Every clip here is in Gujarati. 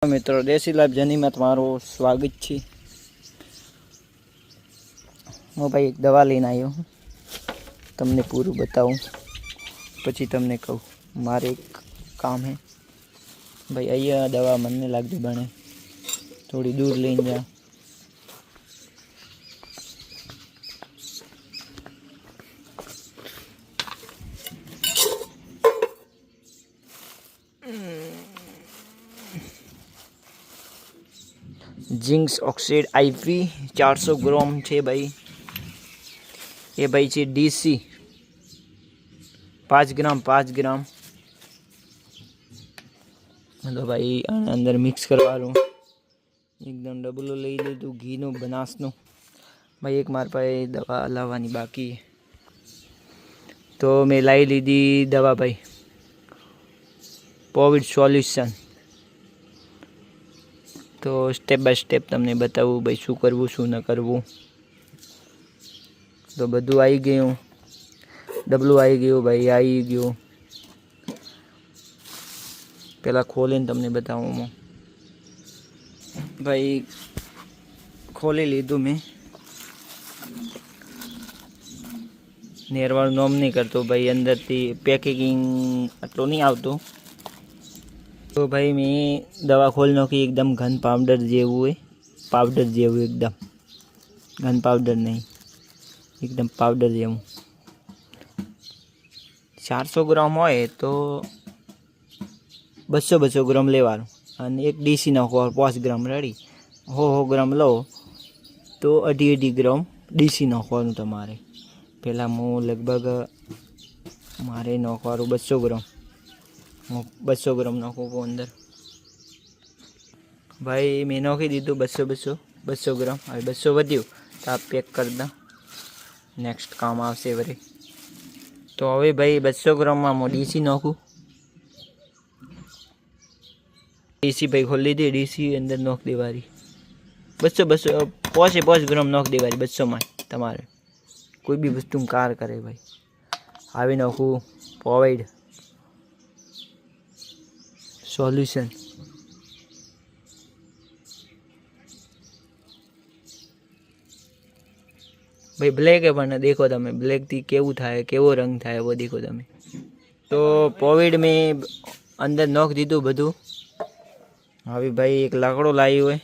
मित्रों देसी लाइफ जर्नी में तुम्हारो स्वागत है। હું ભાઈ એક દવા લઈને આવ્યો હું તમને પૂરું बताऊं પછી તમને કહું મારે એક કામ है भाई અહીંયા દવા મને લાગતી બને થોડી દૂર લઈને જા जिंक्स ऑक्साइड आईवी 400 ग्राम है भाई। ये भाई है डीसी 5 ग्राम तो भाई अंदर मिक्स करवा लूँ एकदम डबलो लई लीधु घी नु बनास नु भाई एक मार पाए दवा लावानी बाकी है तो मैं लाई लीधी दवा भाई कोविड सॉल्यूशन। तो स्टेप बाय स्टेप तमने बताऊँ भाई शू करवू शू न करवू। तो बधु आई गयु डबलू आई गयु भाई आई गयु पहला खोली तमने बताऊँ मैं भाई खोली लीधु मैं नेरवाळु नोम नहीं करतो भाई अंदर थी पैकेजिंग आटलो नहीं आवतो। तो भाई मैं दवा खोल नाखी एकदम घन पाउडर जेवू है पाउडर जेवू एकदम घन पाउडर नहीं एकदम पाउडर जेवू 400 ग्राम होय तो 200 ग्राम लेवानुं अने एक डीसी नाखो 5 ग्राम रेडी हो ग्राम लो तो 2.5 ग्राम डीसी नाखवानुं तमारे पहला हूँ लगभग मारे नाखवानुं 200 ग्राम 200 ग्राम नाखो अंदर भाई मैं नाखी दीधु 200 ग्राम हवे 200 वध्यु तो आप पेक कर दो नेक्स्ट काम आवशे वरी। तो हवे भाई 200 ग्राम में डीसी नाखू डीसी भाई खोली दी डीसी अंदर नाख देवारी 200 5 ग्राम नाख देवारी 200 में तमारे कोई भी वस्तु कार करे भाई आवी नाखू कोविड सॉल्यूशन भाई ब्लैक है पण देखो तमे ब्लैक थी केवू थाय केवो रंग थाय वो देखो तमे। तो कोविड में अंदर नोख दीधु बधु हवे भाई एक लाकड़ो लाव्यो है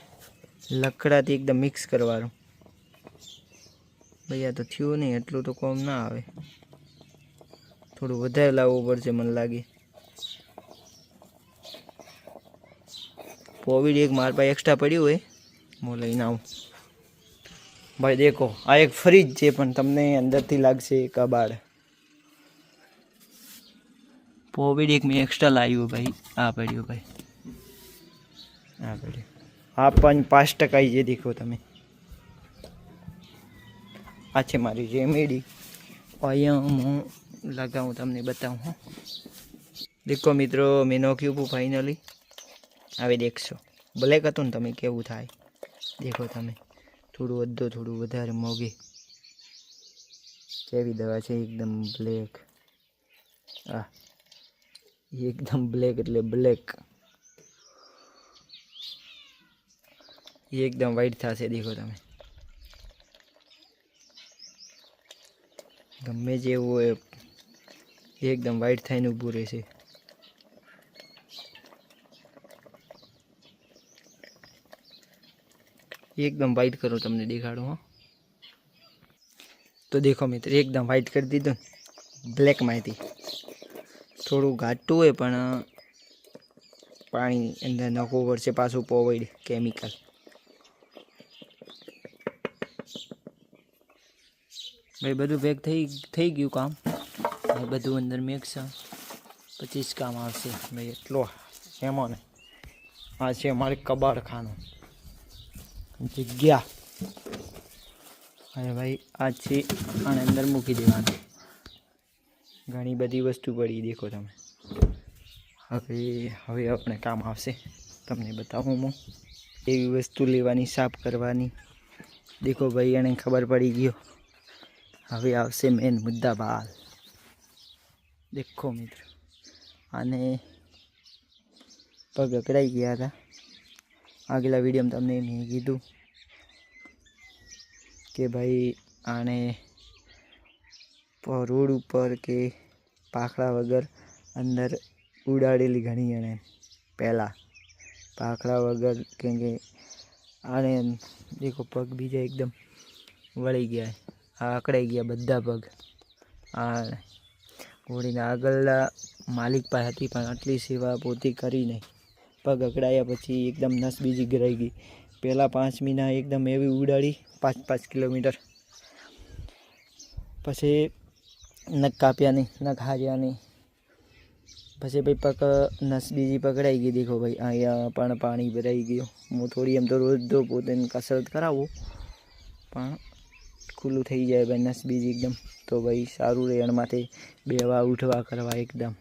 लकड़ा थी एकदम मिक्स करवानुं भाई आ तो थयुं नहीं एटलुं तो कोम ना आवे थोड़ुं वधारे लाववुं पड़शे मने लागे। कोविड एक मार पास एक्स्ट्रा पड़ू है वो लईने आऊँ भाई देखो आ एक फ्रीज है पण तमने अंदर थी लागशे कबाड़ कोविड एक में एक्स्ट्रा लाव्यो भाई आ पड्यो भाई आ पड्यो आ पण 5% जे देखो तमे आ छे मारी रेमेडी अहींया हूँ लगाऊँ तमने बताऊँ। हाँ देखो मित्रों मैं नाख्युं फाइनली हवे देखशो ब्लेक हतुं ने तमे केवुं थाय देखो तमे थोड़ू अद्धो थोड़ू वधारे मोगे केवी दवा छे एकदम ब्लेक आ एकदम ब्लेक एटले ब्लेक एकदम वाइट थशे देखो तमे गमे जेवुं होय एकदम वाइट थईने ऊभुं रहेशे। एकदम वाइट करो तमने दिखाड़ू। हाँ तो देखो मित्र एकदम वाइट कर दीधो ब्लेक में थी थोड़ू घाटू है पण पानी अंदर नाखवू पड़शे पाछुं पोवाइड केमिकल भाई बधु पैक थई गयुं काम भाई बधु अंदर मिक्स 25 काम आवशे भाई एटलो हेमो ने आ छे अमारे कबाड़ खानो जग्या अरे भाई आज छे आने अंदर मूकी देवानुं घणी बधी वस्तु पड़ी देखो तमे हवे हवे अपने काम आवशे तमने बतावुं हूँ एवी वस्तु लेवानी साफ करवानी देखो भाई एने खबर पड़ी गयो हवे आवशे मेन मुद्दा बाल देखो मित्र आने पग अकड़ाई गया था આગલા વિડીયોમાં તમને મેં કીધું કે ભાઈ આને રોડ ઉપર કે પાખડા વગર અંદર ઉડાડેલી ઘણી એને પહેલાં પાખડા વગર કેમ કે આને દેખો પગ બીજા એકદમ વળી ગયા, આ અકળાઈ ગયા બધા પગ. આ ઘોડીના આગળના માલિક પાસે હતી પણ આટલી સેવા પોતે કરી નહીં. પગ અકળાયા પછી એકદમ નસ બીજી ગરાઈ ગઈ. પહેલાં 5 મહિના એકદમ એવી ઉડાડી 5-5 કિલોમીટર, પછી નખ કાપ્યા નહીં, નખ હાર્યા નહીં. પછી ભાઈ પગ નસ બીજી પકડાઈ ગઈ. દેખો ભાઈ અહીંયા પણ પાણી ભરાઈ ગયું. હું થોડી એમ તો રોજ તો પોતે કસરત કરાવું પણ ખુલ્લું થઈ જાય ભાઈ નસ બીજી એકદમ, તો ભાઈ સારું રહે. એનામાંથી બેવા ઉઠવા કરવા એકદમ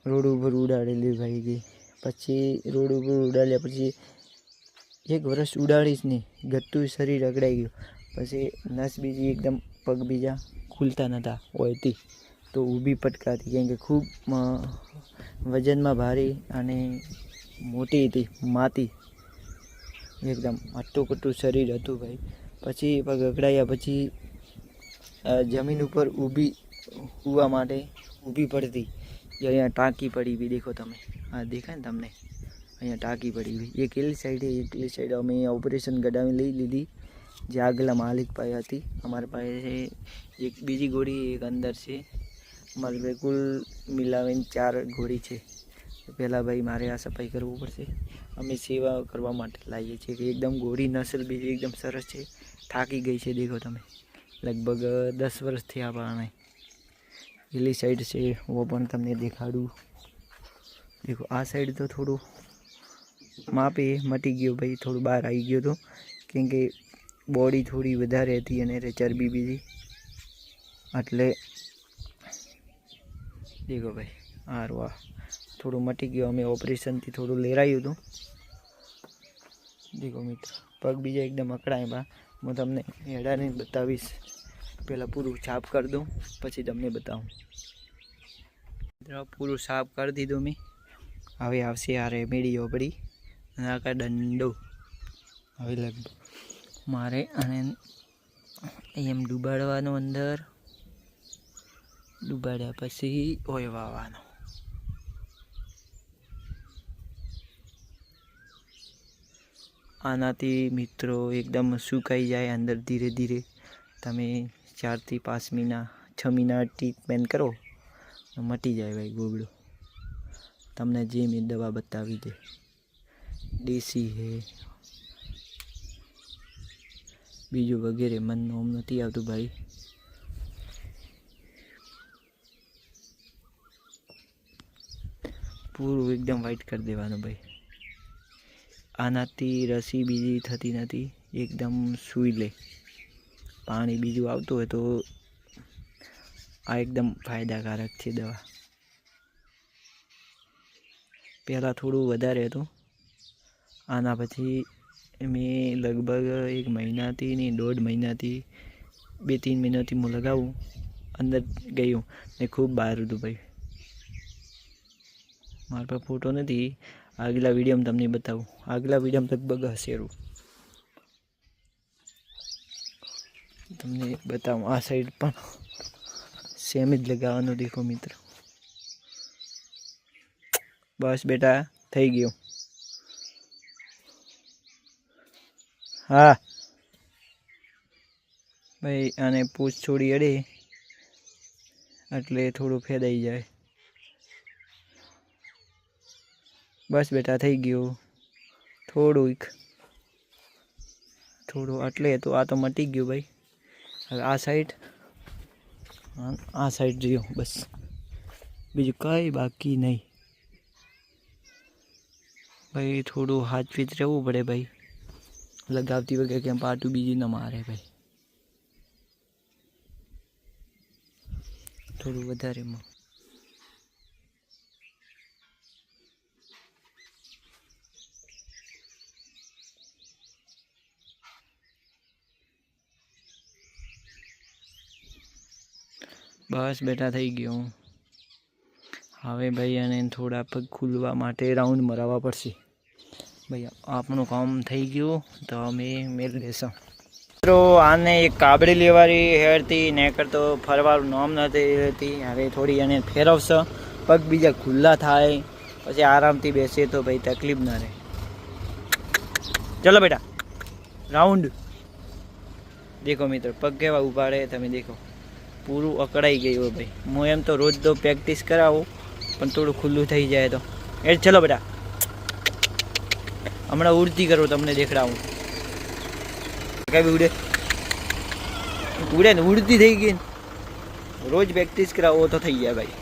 રોડ ઉપર ઉડાડેલી ભાઈ ગઈ. પછી રોડ ઉપર ઉડાડ્યા પછી 1 વર્ષ ઉડાડીશ નહીં, ગતું શરીર અકળાઈ ગયું. પછી નસ બીજી એકદમ પગ બીજા ખુલતા નહોતા હોયથી, તો ઊભી પટકાતી કેમ કે ખૂબ વજનમાં ભારે અને મોટી હતી, માતી એકદમ આટું શરીર હતું ભાઈ. પછી પગ અકળાયા પછી જમીન ઉપર હોવા માટે ઊભી પડતી. અહીંયા ટાંકી પડી બી દેખો તમે, આ દેખાય ને તમને, અહીંયા ટાંકી પડી બી. એક એલી સાઈડે એટલી સાઈડ અમે ઓપરેશન કઢાવી લઈ લીધી, જે આગલા માલિક પાસે હતી. અમારા પાસે એક બીજી ઘોડી એક અંદર છે. મારે ભાઈ કુલ મિલાવીને 4 ઘોડી છે. પહેલાં ભાઈ મારે આ સફાઈ કરવું પડશે. અમે સેવા કરવા માટે લાવીએ છીએ કે એકદમ ઘોડી નસલ બીજી એકદમ સરસ છે. થાકી ગઈ છે દેખો તમે, લગભગ 10 વર્ષથી આ પાણે પેલી સાઈડ છે वो પણ તમને દેખાડું. દેખો આ સાઈડ તો થોડું માપે મટી ગયું ભાઈ, થોડું બહાર આવી ગયું હતું કેમ કે બોડી થોડી વધારે હતી અને ચરબી બીજી, એટલે દેખો ભાઈ સારું આ થોડું મટી ગયું. અમે ઓપરેશનથી થોડું લેરાયું હતું. દેખો મિત્રો પગ બીજા એકદમ અકળાય બા. હું તમને હેડાને બતાવીશ, પહેલાં પૂરું સાફ કરી દઉં પછી તમને બતાવું. પૂરું સાફ કરી દીધું મેં. હવે આવશે આ રેમેડી ઓપડી અને આ દંડો. હવે લગભગ મારે અને એમ ડૂબાડવાનો, અંદર ડૂબાડ્યા પછી ઓય વાવવાનો. આનાથી મિત્રો એકદમ સુકાઈ જાય અંદર ધીરે ધીરે. તમે 4 થી 5 મહિના 6 મહિના ટ્રીટમેન્ટ કરો મટી જાય ભાઈ ગોબડું. તમને જે મેં દવા બતાવી દે દેશી હે, બીજું વગેરે મન નોમ નથી આવતું ભાઈ. પૂરું એકદમ વાઈટ કરી દેવાનું ભાઈ. આનાથી રસી બીજી થતી નથી, એકદમ સૂઈ લે. પાણી બીજું આવતું હોય તો આ એકદમ ફાયદાકારક છે દવા. પહેલાં થોડું વધારે હતું, આના પછી મેં લગભગ 1 મહિનાથી ને 1.5 મહિનાથી 2-3 મહિનાથી હું લગાવું અંદર ગયું ને ખૂબ બહાર હતું ભાઈ. મારા પાસે ફોટો નથી, આગલા વિડીયોમાં તમને બતાવું. આગલા વિડીયોમાં લગભગ હશેરું તમને બતાવું. આ સાઈડ પણ સેમ જ લગાવવાનું દેખો મિત્રો. બસ બેટા થઈ ગયું. હા ભાઈ આને પૂછ છોડી અડે એટલે થોડું ફેદાઈ જાય. બસ બેટા થઈ ગયું. થોડું એટલે તો આ તો મટી ગયું ભાઈ. હવે આ સાઈડ જોયો બસ, બીજું કંઈ બાકી નહીં ભાઈ. થોડું હાથવીત રહેવું પડે ભાઈ, લગાવતી વખતે કેમ પાટું બીજી ન મારે ભાઈ. થોડું વધારે બસ બેટા થઈ ગયું. હવે ભાઈ આને થોડા પગ ખુલવા માટે રાઉન્ડ મરાવવા પડશે. ભાઈ આપણું કામ થઈ ગયું તો અમે મેળ લેશું મિત્રો. આને એક કાબડી લેવારી હેરતી ને કરતો ફરવાનું નામ નથી રહેતી. હવે થોડી એને ફેરવશે, પગ બીજા ખુલ્લા થાય, પછી આરામથી બેસે તો ભાઈ તકલીફ ના રહે. ચલો બેટા રાઉન્ડ. દેખો મિત્રો પગ કેવા ઊભા રહે તમે દેખો, પૂરું અકળાઈ ગયું ભાઈ. હું એમ તો રોજ તો પ્રેક્ટિસ કરાવું પણ થોડું ખુલ્લું થઈ જાય તો એ. ચલો બેટા હમણાં ઉડતી કરું તમને દેખાડું. કઈ ઉડે ઉડે ને ઉડતી થઈ ગઈ. રોજ પ્રેક્ટિસ કરાવો તો થઈ જાય ભાઈ.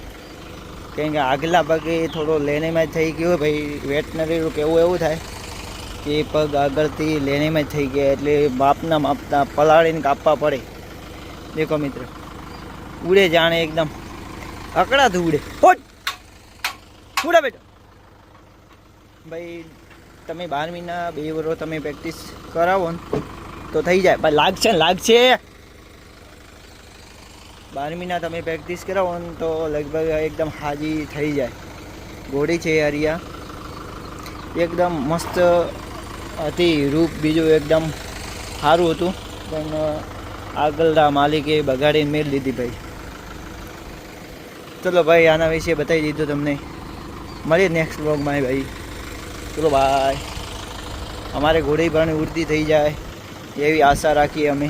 કેમ કે આગલા પગે થોડો લેનેમાં જ થઈ ગયો ભાઈ. વેટનરીનું કેવું એવું થાય કે પગ આગળથી લેનેમાં જ થઈ ગયા એટલે માપના પલાળીને કાપવા પડે. દેખો મિત્ર ઉડે જાણે એકદમ અકળાતું ઉડે. ઉડા બેટા ભાઈ. તમે 12 મહિના 2 વર્ષ તમે પ્રેક્ટિસ કરાવો ને તો થઈ જાય ભાઈ. લાગશે 12 મહિના તમે પ્રેક્ટિસ કરાવો ને તો લગભગ એકદમ હાજી થઈ જાય. ઘોડી છે હરિયા, એકદમ મસ્ત હતી. રૂપ બીજું એકદમ સારું હતું પણ આગળના માલિકે બગાડીને મેળ લીધી ભાઈ. ચલો ભાઈ આના વિશે બતાવી દીધું તમને. મળીએ નેક્સ્ટ વ્લોગમાં ભાઈ. ચલો બાય. અમારે ઘોડી પણ ઉડતી થઈ જાય એવી આશા રાખીએ અમે.